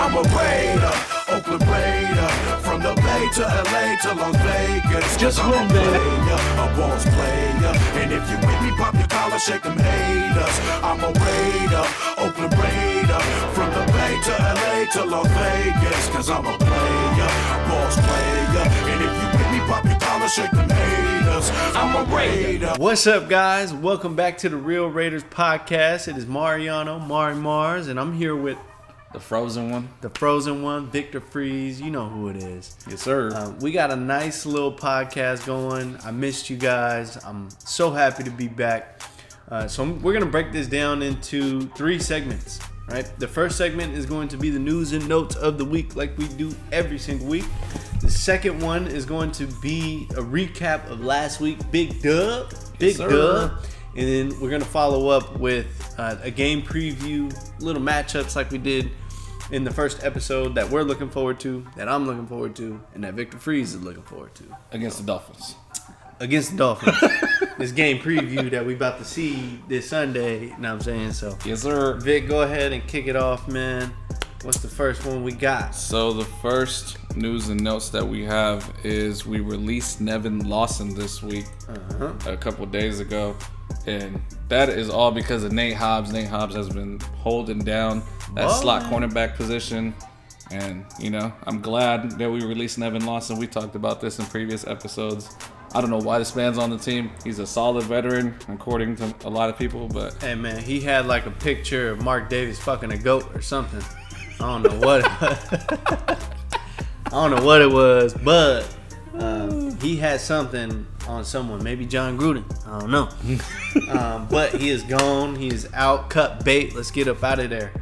I'm a Raider, Oakland Raider, from the Bay to LA to Las Vegas. Just I'm win, a baby. player, a boss player. And if you with me, pop your collar, shake them haters. I'm a Raider, Oakland Raider, from the Bay to LA to Las Vegas. Cause I'm a player, boss player. And if you with me, pop your collar, shake them haters. I'm a Raider. What's up, guys? Welcome back to the Real Raiders podcast. It is Mariano, Mari Mars, and I'm here with The frozen one. Victor Freeze. You know who it is. Yes, sir. We got a nice little podcast going. I missed you guys. I'm so happy to be back. We're going to break this down into 3 segments, right? The first segment is going to be the news and notes of the week like we do every single week. The second one is going to be a recap of last week. Big dub. And then we're going to follow up with a game preview, little matchups like we did in the first episode that we're looking forward to, that I'm looking forward to, and that Victor Freeze is looking forward to. Against the Dolphins. Against the Dolphins. This game preview that we about to see this Sunday, you know what I'm saying? So, Yes, sir. Vic, go ahead and kick it off, man. What's the first one we got? So the first news and notes that we have is we released Nevin Lawson this week, a couple days ago. And that is all because of Nate Hobbs. Nate Hobbs has been holding down that slot cornerback position. And, you know, I'm glad that we released Nevin Lawson. We talked about this in previous episodes. I don't know why this man's on the team. He's a solid veteran, according to a lot of people. But hey, man, he had like a picture of Mark Davis fucking a goat or something. I don't know what it was, but he had something on someone, maybe John Gruden. I don't know. But he is gone. He is out. Cut bait. Let's get up out of there.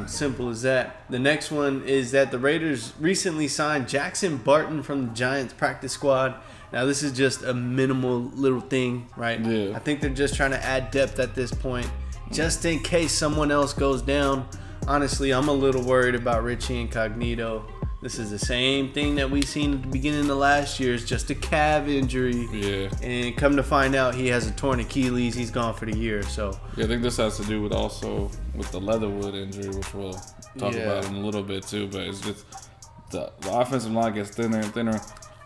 Simple as that. The next one is that the Raiders recently signed Jackson Barton from the Giants practice squad. Now, this is just a minimal little thing, right? Yeah. I think they're just trying to add depth at this point, just in case someone else goes down. Honestly, I'm a little worried about Richie Incognito. This is the same thing that we seen at the beginning of last year. It's just a calf injury. yeah. And come to find out, he has a torn Achilles. He's gone for the year. So Yeah, I think this has to do with also with the Leatherwood injury, which we'll talk about in a little bit too. But it's just the offensive line gets thinner and thinner.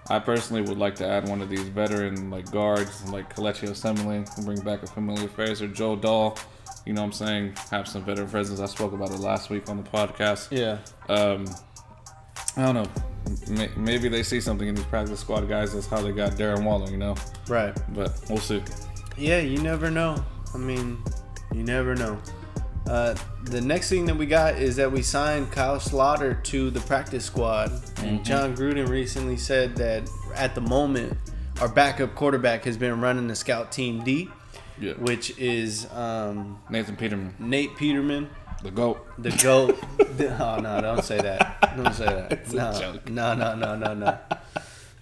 I personally would like to add one of these veteran like guards like Kelechi Osemele, and bring back a familiar face, or Joe Dahl. You know what I'm saying? Have some veteran presence. I spoke about it last week on the podcast. yeah, I don't know. Maybe they see something in these practice squad guys. That's how they got Darren Waller, you know? right. But we'll see. Yeah, you never know. I mean, you never know. The next thing that we got is that we signed Kyle Slaughter to the practice squad. And John Gruden recently said that at the moment, our backup quarterback has been running the scout team D, which is Nathan Peterman. Nate Peterman. The GOAT. The GOAT. Oh, no, don't say that. Don't say that. It's a joke.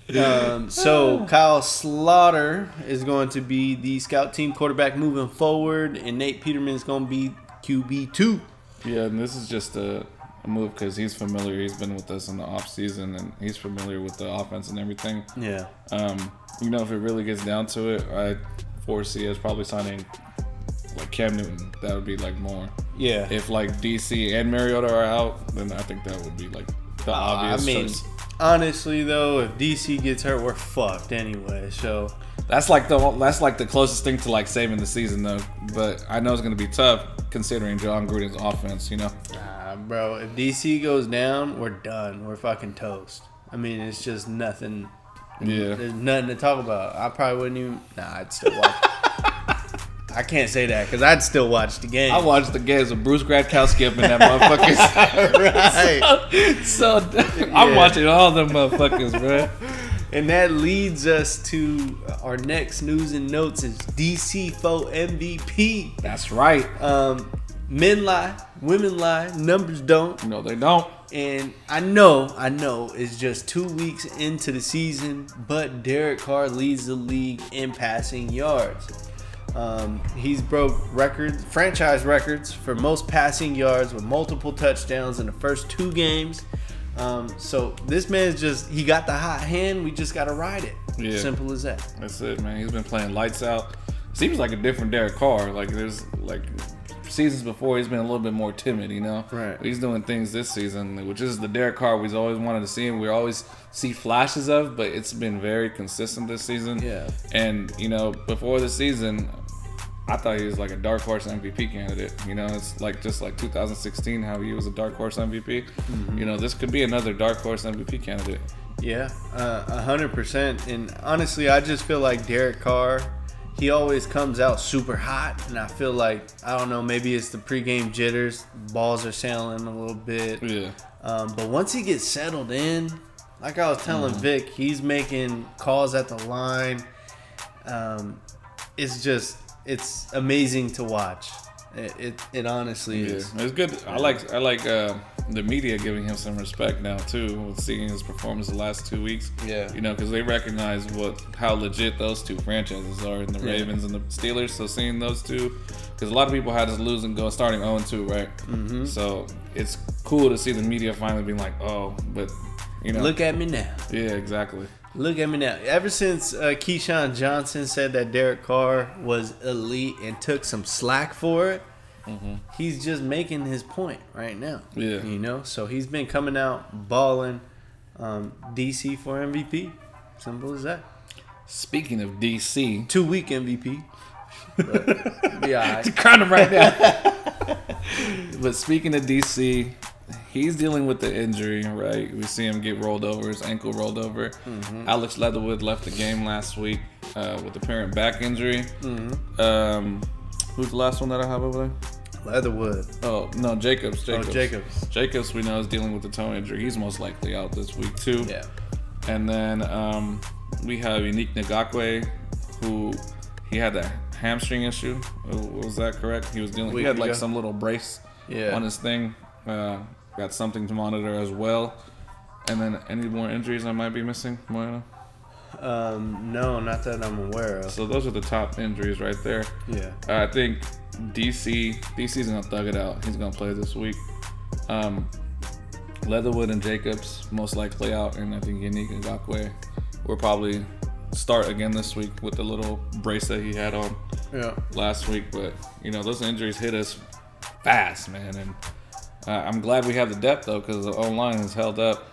No. So Kyle Slaughter is going to be the scout team quarterback moving forward, and Nate Peterman is going to be QB2. Yeah, and this is just a move because he's familiar. He's been with us in the off season, and he's familiar with the offense and everything. Yeah. You know, if it really gets down to it, I foresee us probably signing like Cam Newton. That would be like more. Yeah. If like DC and Mariota are out, then I think that would be like the obvious choice. Honestly though, if DC gets hurt, we're fucked anyway. So That's like the closest thing to like saving the season though. But I know it's gonna be tough considering John Gruden's offense. You know. nah, bro. If DC goes down, we're done. We're fucking toast. I mean, it's just nothing. Yeah. There's nothing to talk about. I probably wouldn't even. Nah, I'd still watch. I can't say that because I'd still watch the game. I watched the games with Bruce Gradkowski up in that motherfucker. Right. So I'm watching all them motherfuckers, bro. And that leads us to our next news and notes is DC Foe MVP. That's right. Men lie, women lie, numbers don't. No, they don't. And I know it's just 2 weeks into the season, but Derek Carr leads the league in passing yards. He's broke franchise records for most passing yards with multiple touchdowns in the first 2 games. So this man's he got the hot hand. We just got to ride it. Yeah. Simple as that. That's it, man. He's been playing lights out. Seems like a different Derek Carr. Like there's seasons before, he's been a little bit more timid, you know? Right. But he's doing things this season, which is the Derek Carr we've always wanted to see, and we always see flashes of, but it's been very consistent this season. Yeah. And, you know, before the season, I thought he was like a dark horse MVP candidate. You know, it's like just like 2016, how he was a dark horse MVP. Mm-hmm. You know, this could be another dark horse MVP candidate. Yeah, 100%. And honestly, I just feel like Derek Carr, he always comes out super hot. And I feel like, I don't know, maybe it's the pregame jitters. Balls are sailing a little bit. Yeah. But once he gets settled in, like I was telling Vic, he's making calls at the line. It's amazing to watch. It honestly is. It's good. I like the media giving him some respect now too, with seeing his performance the last 2 weeks. Yeah. You know, because they recognize how legit those two franchises are in the Ravens and the Steelers. So seeing those two, because a lot of people had us losing, starting 0-2, right? Mm-hmm. So it's cool to see the media finally being like, oh, but you know, look at me now. Yeah, exactly. Look at me now. Ever since Keyshawn Johnson said that Derek Carr was elite and took some slack for it, he's just making his point right now. Yeah. You know? So he's been coming out balling. DC for MVP. Simple as that. Speaking of DC. 2-week MVP. But, yeah. He's crying him right now. But speaking of DC, he's dealing with the injury, right? We see him get rolled over, his ankle rolled over. Mm-hmm. Alex Leatherwood left the game last week with apparent back injury. Mm-hmm. Who's the last one that I have over there? Leatherwood. Oh, no, Jacobs. Jacobs, we know, is dealing with the toe injury. He's most likely out this week, too. Yeah. And then we have Yannick Ngakoue, who he had that hamstring issue. Was that correct? He was dealing. He had like some little brace on his thing. Got something to monitor as well. And then any more injuries I might be missing, Moana? No, not that I'm aware of. So those are the top injuries right there. Yeah. I think DC's gonna thug it out. He's gonna play this week. Leatherwood and Jacobs most likely out, and I think Yannick Ngakoue will probably start again this week with the little brace that he had on last week. But you know, those injuries hit us fast, man, and I'm glad we have the depth though, because the O-line has held up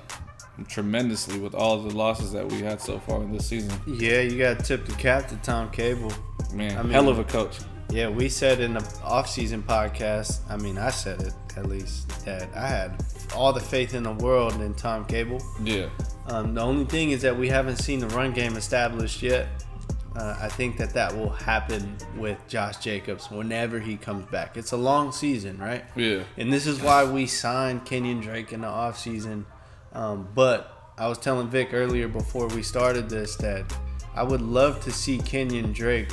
tremendously with all of the losses that we had so far in this season. Yeah, you got to tip the cap to Tom Cable. Man, I mean, hell of a coach. Yeah, we said in the off-season podcast, I mean, I said it at least, that I had all the faith in the world in Tom Cable. Yeah. The only thing is that we haven't seen the run game established yet. I think that will happen with Josh Jacobs whenever he comes back. It's a long season, right? Yeah. And this is why we signed Kenyon Drake in the offseason. But I was telling Vic earlier before we started this that I would love to see Kenyon Drake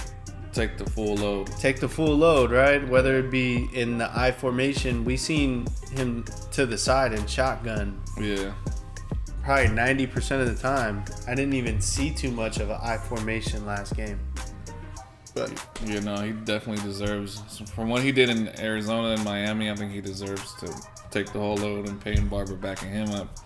take the full load. Take the full load, right? Whether it be in the I formation, we seen him to the side in shotgun. Yeah. Probably 90% of the time. I didn't even see too much of an I formation last game. But you know, he definitely deserves, from what he did in Arizona and Miami, I think he deserves to take the whole load, and Peyton Barber backing him up.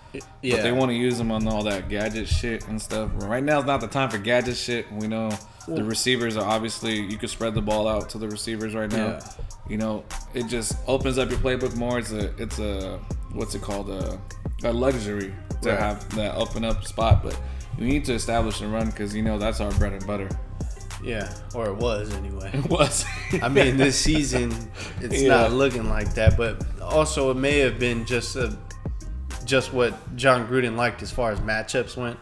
Yeah. But they want to use him on all that gadget shit and stuff. Right now is not the time for gadget shit. We know the receivers are obviously, you could spread the ball out to the receivers right now. Yeah. You know, it just opens up your playbook more. It's a what's it called? A luxury to have that open up spot. But you need to establish a run, because you know that's our bread and butter. Yeah, or it was anyway. It was. I mean, this season it's not looking like that, but also it may have been just what John Gruden liked as far as matchups went.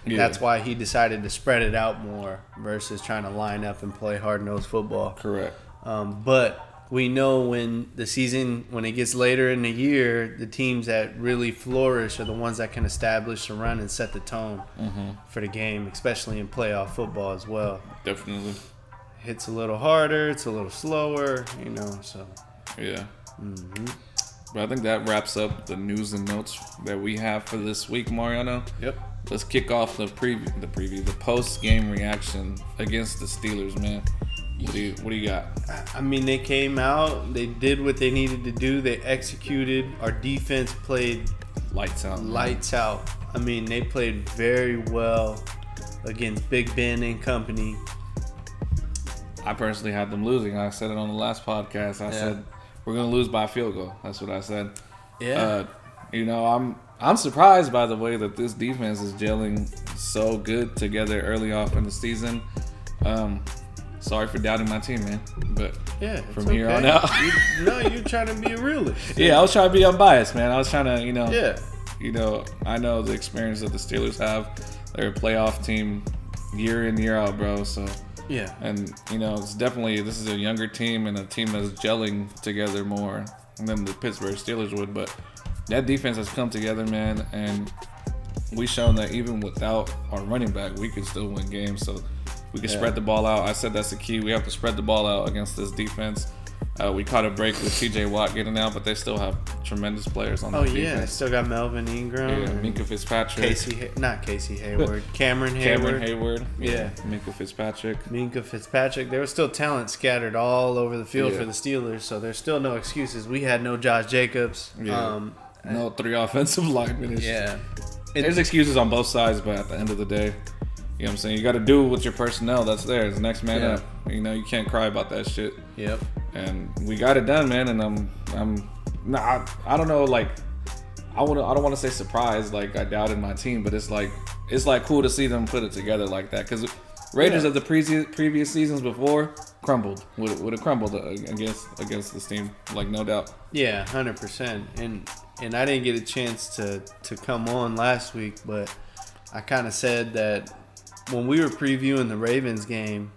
Yeah. That's why he decided to spread it out more versus trying to line up and play hard-nosed football. Correct. But we know when it gets later in the year, the teams that really flourish are the ones that can establish the run and set the tone for the game, especially in playoff football as well. Definitely. Hits a little harder, it's a little slower, you know, so. Yeah. Mm-hmm. But I think that wraps up the news and notes that we have for this week, Mariano. Yep. Let's kick off the post-game reaction against the Steelers, man. What do you got? I mean, they came out, they did what they needed to do, they executed. Our defense played lights out. Lights out. I mean, they played very well against Big Ben and company. I personally had them losing. I said it on the last podcast. I said we're gonna lose by a field goal. That's what I said. Yeah. I'm surprised by the way that this defense is gelling so good together early off in the season. Sorry for doubting my team, man. But yeah, from here on out, you're trying to be a realist. Yeah, I was trying to be unbiased, man. I was trying to, Yeah. I know the experience that the Steelers have. They're a playoff team year in, year out, bro. So yeah, and it's definitely, this is a younger team and a team that's gelling together more than the Pittsburgh Steelers would. But that defense has come together, man, and we've shown that even without our running back, we can still win games. So we can spread the ball out. I said that's the key. We have to spread the ball out against this defense. We caught a break with T.J. Watt getting out, but they still have tremendous players on the defense. Oh, yeah. Still got Melvin Ingram. Yeah, Minkah Fitzpatrick. Not Casey Hayward. Cameron Hayward. Yeah. Minkah Fitzpatrick. There was still talent scattered all over the field for the Steelers, so there's still no excuses. We had no Josh Jacobs. Yeah. No 3 offensive linemen. Yeah. There's excuses on both sides, but at the end of the day, you know what I'm saying? You got to do with your personnel that's there. It's the next man up. You can't cry about that shit. Yep. And we got it done, man. And I don't know. Like, I don't want to say surprised. Like, I doubted my team, but it's like cool to see them put it together like that. Because Raiders of the previous seasons before crumbled. Would have crumbled against this team, like, no doubt. Yeah, 100%. And I didn't get a chance to come on last week, but I kind of said that when we were previewing the Ravens game,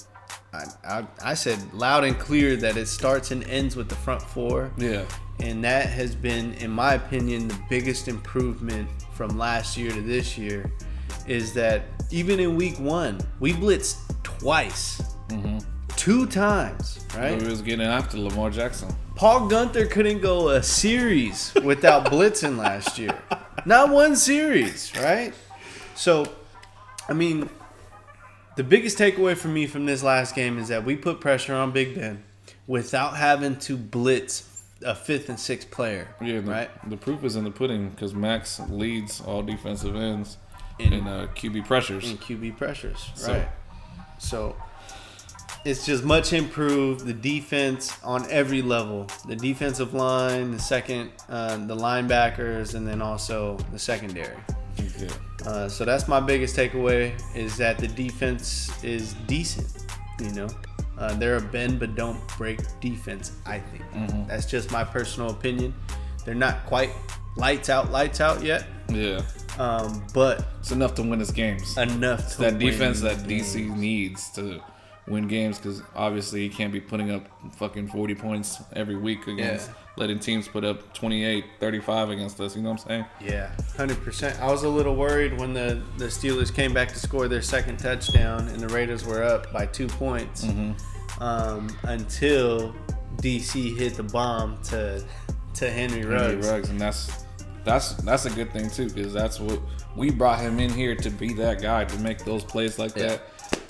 I said loud and clear that it starts and ends with the front four. Yeah. And that has been, in my opinion, the biggest improvement from last year to this year is that even in week 1, we blitzed twice. Mm-hmm. 2 times, right? We was getting after Lamar Jackson. Paul Gunther couldn't go a series without blitzing last year. Not one series, right? So, I mean, the biggest takeaway for me from this last game is that we put pressure on Big Ben without having to blitz a 5th and 6th player. Yeah, right? The proof is in the pudding because Max leads all defensive ends in QB pressures. Right. So it's just much improved. The defense on every level. The defensive line, the linebackers, and then also the secondary. Yeah. So that's my biggest takeaway is that the defense is decent. They're a bend but don't break defense, I think. Mm-hmm. That's just my personal opinion. They're not quite lights out yet. Yeah. But it's enough to win us games. Enough to that defense win that DC games. needs to win games because obviously he can't be putting up fucking 40 points every week against letting teams put up 28, 35 against us. You know what I'm saying? Yeah, 100%. I was a little worried when the Steelers came back to score their second touchdown and the Raiders were up by 2 points until DC hit the bomb to Henry Ruggs. And that's a good thing too because that's what we brought him in here to be, that guy to make those plays like that.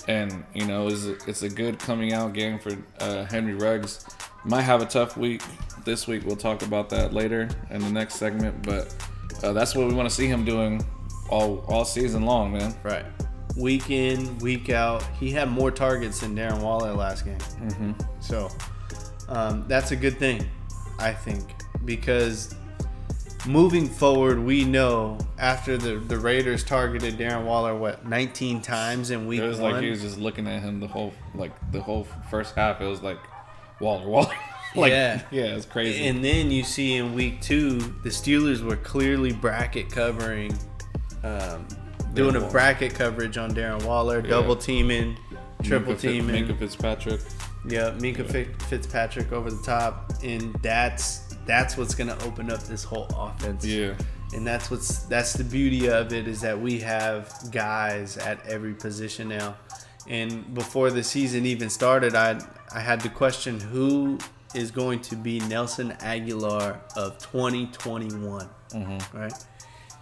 And it's a good coming out game for Henry Ruggs. Might have a tough week this week. We'll talk about that later in the next segment. But that's what we want to see him doing all season long, man. Right. Week in, week out. He had more targets than Darren Waller last game. Mm-hmm. So that's a good thing, I think, because moving forward, we know after the Raiders targeted Darren Waller 19 times in week 1. It was like he was just looking at him the whole first half. It was like Waller. It's crazy. And then you see in week 2, the Steelers were clearly bracket covering, doing a bracket coverage on Darren Waller, double teaming, triple teaming. Minkah Fitzpatrick. Yeah, Minkah Fitzpatrick over the top, and that's what's gonna open up this whole offense. Yeah. And that's the beauty of it is that we have guys at every position now. And before the season even started, I had to question who is going to be Nelson Aguilar of 2021, right?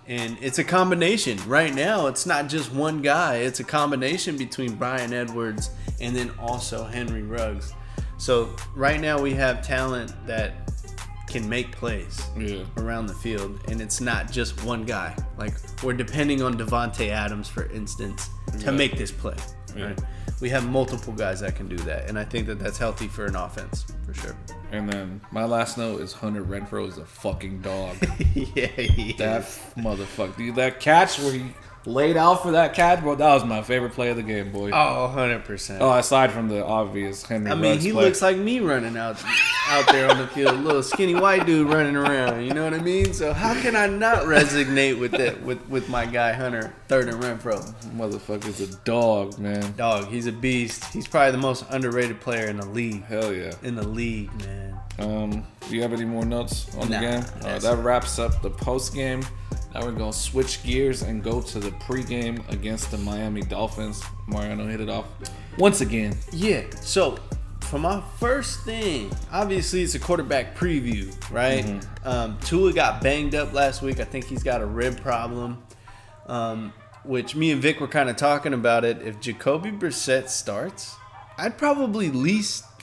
And it's a combination. Right now, it's not just one guy. It's a combination between Bryan Edwards and then also Henry Ruggs. So right now we have talent that can make plays around the field, and it's not just one guy. Like, we're depending on Devontae Adams, for instance, to make this play. Right? We have multiple guys that can do that, and I think that that's healthy for an offense, for sure. And then my last note is Hunter Renfrow is a fucking dog. Yeah, he That is. motherfucker. Dude, that catch where he laid out for that catch, bro, that was my favorite play of the game, boy. Oh, 100%. Oh, aside from the obvious Henry I mean, Ruggs he play. looks like me running out there on the field, a little skinny white dude running around. You know what I mean? So how can I not resonate with that with my guy Hunter Third and Renfro? Motherfucker's a dog, man. Dog, he's a beast. He's probably the most underrated player in the league. Hell yeah. In the league, man. Do you have any more notes on the Nah, game? that's That wraps up the post game. Now we're gonna switch gears and go to the pregame against the Miami Dolphins. Mariano hit it off once again. Yeah. So for my first thing, obviously it's a quarterback preview, right? Tua got banged up last week. I think he's got a rib problem, which me and Vic were kind of talking about it. If Jacoby Brissett starts, I'd probably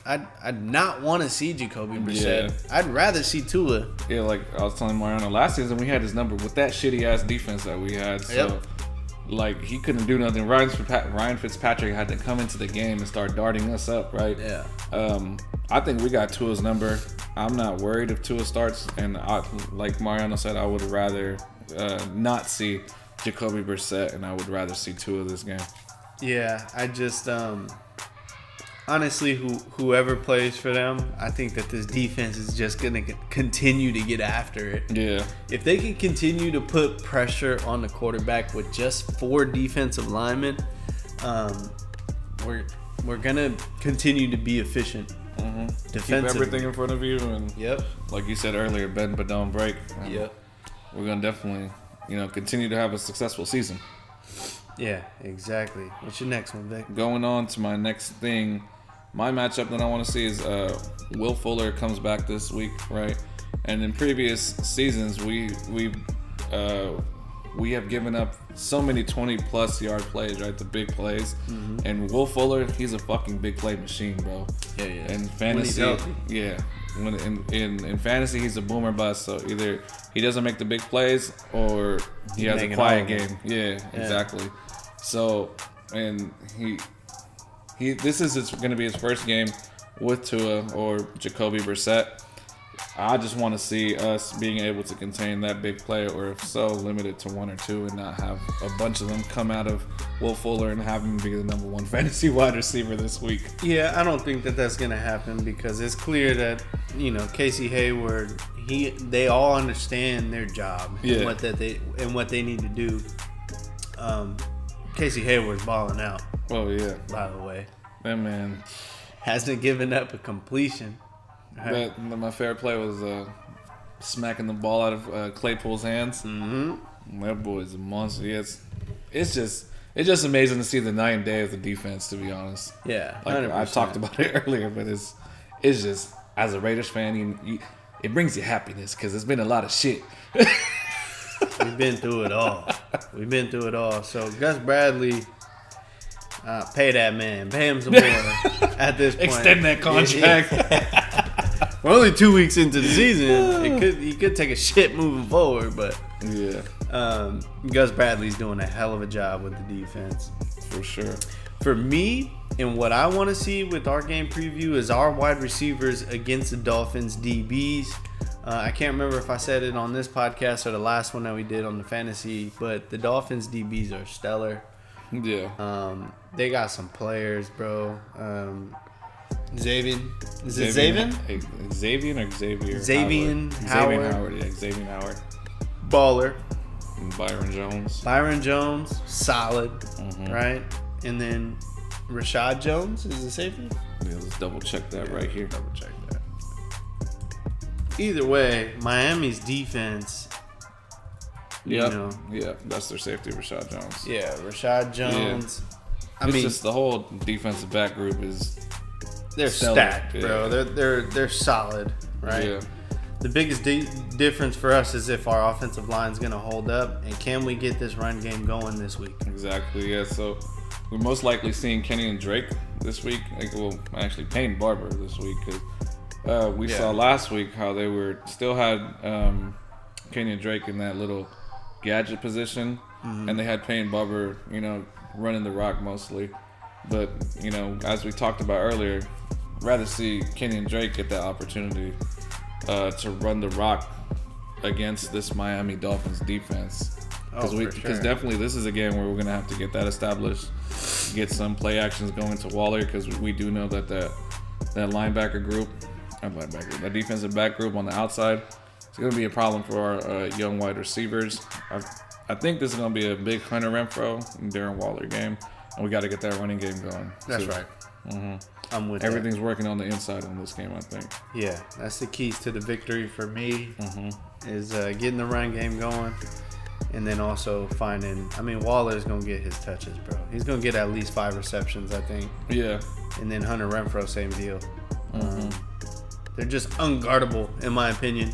I'd not want to see Jacoby Brissett. Yeah. I'd rather see Tua. Yeah, like I was telling Mariano last season, we had his number with that shitty ass defense that we had. So, Yep. like, he couldn't do nothing. Ryan Fitzpatrick had to come into the game and start darting us up, right? Yeah. I think we got Tua's number. I'm not worried if Tua starts, and like Mariano said, I would rather not see Jacoby Brissett, and I would rather see Tua this game. Yeah, I just honestly, whoever plays for them, I think that this defense is just gonna continue to get after it. Yeah. If they can continue to put pressure on the quarterback with just 4 defensive linemen, we're gonna continue to be efficient. Keep Defensively. everything in front of you, and Yep. like you said earlier, bend but don't break. Yep. We're gonna definitely, continue to have a successful season. Yeah, exactly. What's your next one, Vic? Going on to my next thing, my matchup that I want to see is Will Fuller comes back this week, right? And in previous seasons, we have given up so many 20+ yard plays, right? The big plays. And Will Fuller, he's a fucking big play machine, bro. Yeah, yeah. In fantasy, When he's healthy. yeah. When in fantasy, he's a boomer bust. So either he doesn't make the big plays or he has a Making quiet all of them. game. Yeah, exactly. So, and this is going to be his first game with Tua or Jacoby Brissett. I just want to see us being able to contain that big play, or if so, limit it to 1 or 2 and not have a bunch of them come out of Will Fuller and have him be the number 1 fantasy wide receiver this week. Yeah, I don't think that that's gonna happen because it's clear that Casey Hayward, they all understand their job Yeah. and what they need to do. Casey Hayward's balling out, Oh yeah, by the way. that man. Hasn't given up a completion. My favorite play was smacking the ball out of Claypool's hands. That boy's a monster. Yeah, it's just amazing to see the night and day of the defense. To be honest, Yeah, like 100%. I talked about it earlier, but it's just, as a Raiders fan, it brings you happiness because there's been a lot of shit. We've been through it all. So Gus Bradley, pay that man. Pay him some more at this point. Extend that contract. We're only 2 weeks into the season. He could take a shit moving forward, but Yeah, Gus Bradley's doing a hell of a job with the defense. for sure. For me, and what I want to see with our game preview is our wide receivers against the Dolphins DBs. I can't remember if I said it on this podcast or the last one that we did on the fantasy, but the Dolphins DBs are stellar. Yeah. They got some players, bro. Xavier. Is it Xavier? Xavier or Xavier? Xavier Howard. Howard. Xavier Howard, yeah. Xavier Howard. Baller. And Byron Jones. Solid, right? And then Rashad Jones is the safety. Yeah, let's double check that right here. Double check that. Either way, Miami's defense. Yeah, that's their safety, Rashad Jones. Yeah, Rashad Jones. I It's mean, just the whole defensive back group is they're stellar. stacked, bro. Yeah. They're solid, right? Yeah. The biggest difference for us is if our offensive line's gonna hold up, and can we get this run game going this week? Exactly, yeah. So we're most likely seeing Kenny and Drake this week. Actually Payne Barber this week, because we saw last week how they still had Kenny and Drake in that little gadget position, and they had Payne Barber, running the rock mostly. But as we talked about earlier, rather see Kenyon Drake get that opportunity to run the rock against this Miami Dolphins defense. Because definitely this is a game where we're going to have to get that established, get some play actions going to Waller, because we do know that linebacker group, that defensive back group on the outside, it's going to be a problem for our young wide receivers. I think this is going to be a big Hunter Renfrow and Darren Waller game, and we got to get that running game going. That's right. Mm-hmm. I'm with Everything's working on the inside in this game, I think. Yeah, that's the keys to the victory for me, is getting the run game going, and then also finding, Waller's going to get his touches, bro. He's going to get at least 5 receptions, I think. Yeah. And then Hunter Renfrow, same deal. They're just unguardable, in my opinion.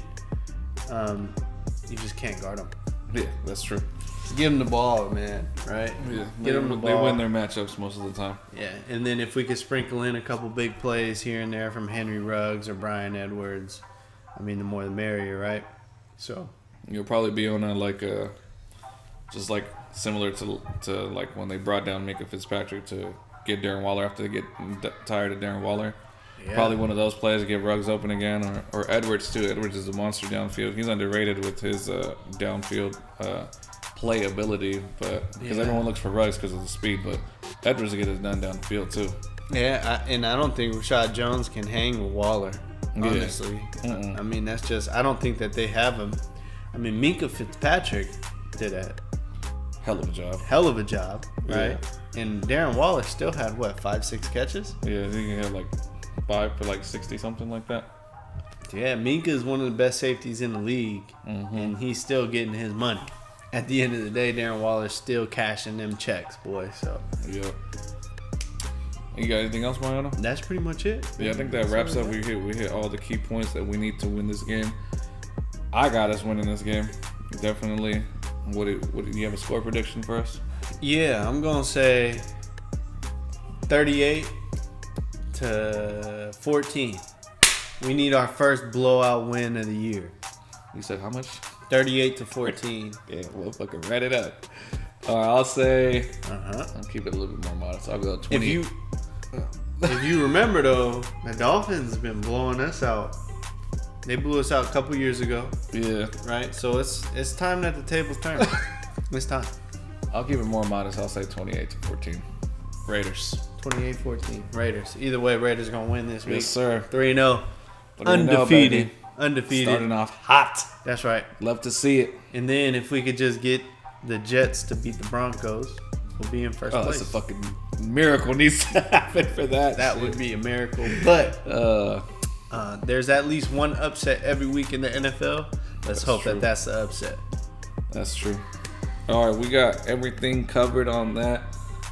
You just can't guard them. Yeah, that's true. Just give them the ball, man, right? Yeah, Get them the ball. They win their matchups most of the time. Yeah, and then if we could sprinkle in a couple big plays here and there from Henry Ruggs or Brian Edwards, the more the merrier, right? So you'll probably be on a just like similar to like when they brought down Minka Fitzpatrick to get Darren Waller after they get tired of Darren Waller. Yeah. Probably one of those plays to get Ruggs open again, or Edwards too. Edwards is a monster downfield. He's underrated with his downfield play ability, but because everyone looks for Ruggs because of the speed, but Edwards will get it done down the field too. Yeah, and I don't think Rashad Jones can hang with Waller, honestly. Yeah. That's just, I don't think that they have him. Minka Fitzpatrick did a hell of a job, right? Yeah. And Darren Waller still had 5-6 catches? Yeah, I think he had 5 for 60, something like that. Yeah, Minka is one of the best safeties in the league, and he's still getting his money. At the end of the day, Darren Waller's still cashing them checks, boy. So yeah. You got anything else, Mariano? That's pretty much it. Yeah, I think that wraps up. We hit all the key points that we need to win this game. I got us winning this game, definitely. What do you have a score prediction for us? Yeah, I'm gonna say 38-14. We need our first blowout win of the year. You said how much? 38-14. Yeah, we'll fucking write it up. All right, I'll say. I'll keep it a little bit more modest. I'll go 20. If you remember though, the Dolphins have been blowing us out. They blew us out a couple years ago. Yeah. Right. So it's time that the tables turn. It's time. I'll keep it more modest. I'll say 28-14. Raiders. 28-14. Raiders. Either way, Raiders gonna win this week. Yes, sir. 3-0. Undefeated. Undefeated. Starting off hot. That's right. Love to see it. And then if we could just get the Jets to beat the Broncos, we'll be in first place. That's a fucking miracle needs to happen for that. That would be a miracle. But there's at least one upset every week in the NFL. Let's hope that that's the upset. That's true. All right, we got everything covered on that.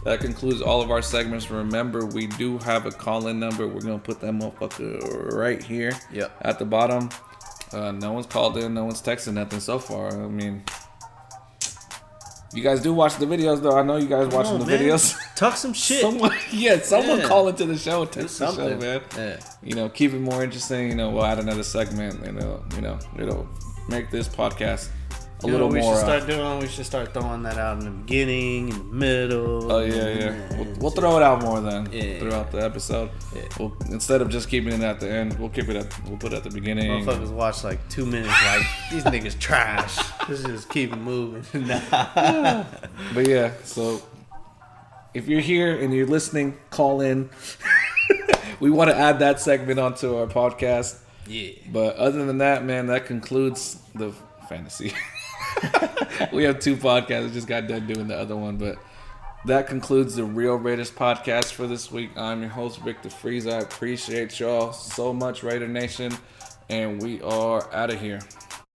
That concludes all of our segments. Remember, we do have a call-in number. We're going to put that motherfucker right here at the bottom. No one's called in. No one's texted nothing so far. You guys do watch the videos, though. I know you guys watching the videos. Talk some shit. Someone call into the show. Text the show, man. Yeah. Keep it more interesting. We'll add another segment, and it'll make this podcast a little more. We should start throwing that out in the beginning, in the middle. Oh yeah. We'll throw it out more then throughout the episode. Yeah. We'll, instead of just keeping it at the end, we'll put it at the beginning. Motherfuckers watch 2 minutes, these niggas trash. Let's just keep it moving. But yeah, so if you're here and you're listening, call in. We want to add that segment onto our podcast. Yeah. But other than that, man, that concludes the fantasy. We have 2 podcasts. I just got done doing the other one, but that concludes the Real Raiders podcast for this week. I'm your host, Rick the Freeze. I appreciate y'all so much, Raider Nation, and we are out of here.